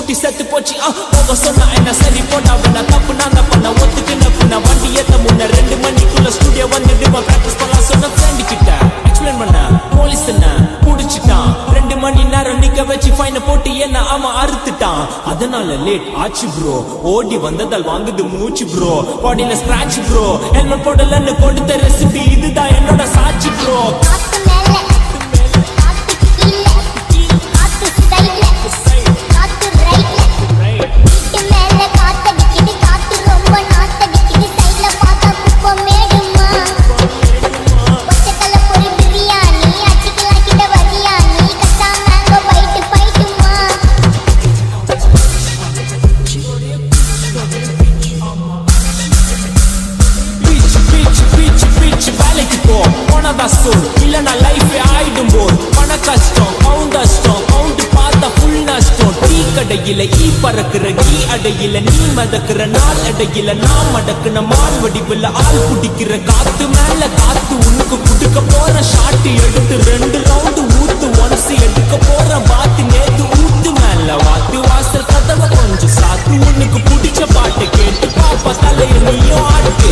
scooty செத்து போச்சு போக சொன்னா என்ன சரி போட்டா வேணா தப்பு நான் தான் பண்ண ஒத்துக்குன வண்டி ஏத்த முன்ன 2 மணிக்குள்ள ஸ்டுடியோ வந்துட்டு பிராக்டிஸ் பண்ணலாம் சொன்ன ஃப்ரெண்ட் கிட்ட எக்ஸ்பிளைன் பண்ண போலீஸ் என்ன புடிச்சிட்டான் 2 மணி நேரம் நிக்க வச்சு ஃபைனை போட்டு என்ன ஆமா அறுத்துட்டான் அதனால லேட் ஆச்சு ப்ரோ ஓடி வந்ததால் வாங்குது மூச்சு ப்ரோ பாடியில ஸ்கிராட்ச் ப்ரோ ஹெல்மெட் போடலன்னு கொடுத்த ரெசிபி இதுதான் என்னோட சாட்சி ப்ரோ இல்லனா லைஃப் ஆயிடும் போல் பண கஷ்டம் கவுண்ட் பார்த்தா ஃபுல் நஷ்டம் டீ கடையில பறக்குற ஈ அடையில நீ மதக்குற நாள் அடையில நான் மடக்குன மால் வடிவில் ஆள் குடிக்கிற காத்து மேல காத்து உனக்கு குடுக்க போற ஷாட்டு எடுத்து 2 ரவுண்டு ஊத்து ஒன்ஸ் எடுக்க போற வாத்து நேத்து ஊத்து மேல வாத்து வாசல் கதவை கொஞ்சம் சாத்து உனக்கு பிடிச்ச பாட்டை கேட்டு பாப்பா தலைய நீயும் ஆட்டு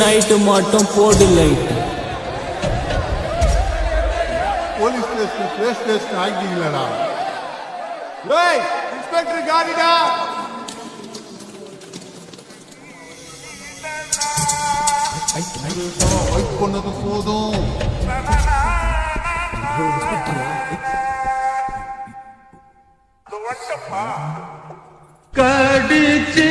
நைட்டு மட்டும் போடு லைட் போலீஸ் ஸ்டேஷன் ஆகிட்டீங்களா டேய் இன்ஸ்பெக்டர் காடிடா வெயிட் பண்ணது போதும் கடிச்சு